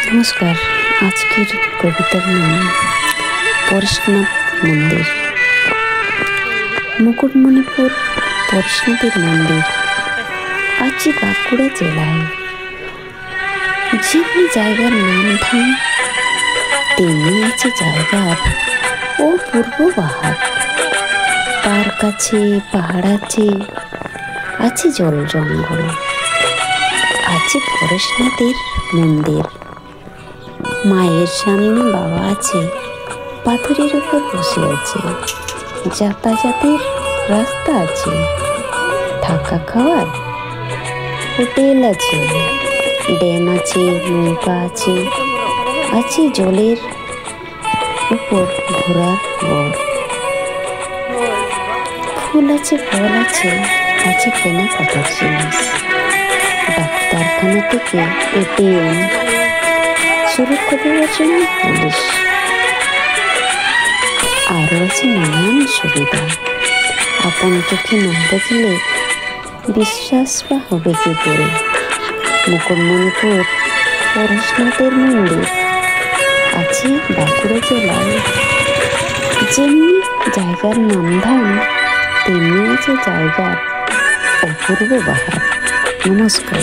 নমস্কার। আজকের কবিতার নাম পরেশনাথ মন্দির। মুকুটমণিপুর পরেশনাথের মন্দির আছে বাঁকুড়া জেলায়। যেমনি জায়গার নাম ধাম তেমনি আছে জায়গার অপূর্ব বাহার। তার কাছে পাহাড় আছে জল জঙ্গল, আছে পরেশনাথের মন্দির। মায়ের সামনে বাবা আছে, পাথরের উপর বসে আছে। যাতায়াতের রাস্তা আছে, থাকা খাওয়ার হোটেল আছে, ড্যাম আছে, নৌকা আছে, আছে জলের উপর ঘোড়ার গড়। ফুল আছে, ফল আছে, আছে কেনাকাটার জিনিস। ডাক্তারখানা থেকে এটিএম, সুরক্ষা দেওয়ার জন্য পুলিশ। আরও আছে নানান সুবিধা। আপন চোখে না দেখলে বিশ্বাস বা হবে কি করে? মুকুটমণিপুর পরেশনাথের মন্দির আছে বাঁকুড়া জেলায়। যেমনি জায়গার নামধাম তেমনি আছে জায়গার অপূর্ব বাহার। নমস্কার।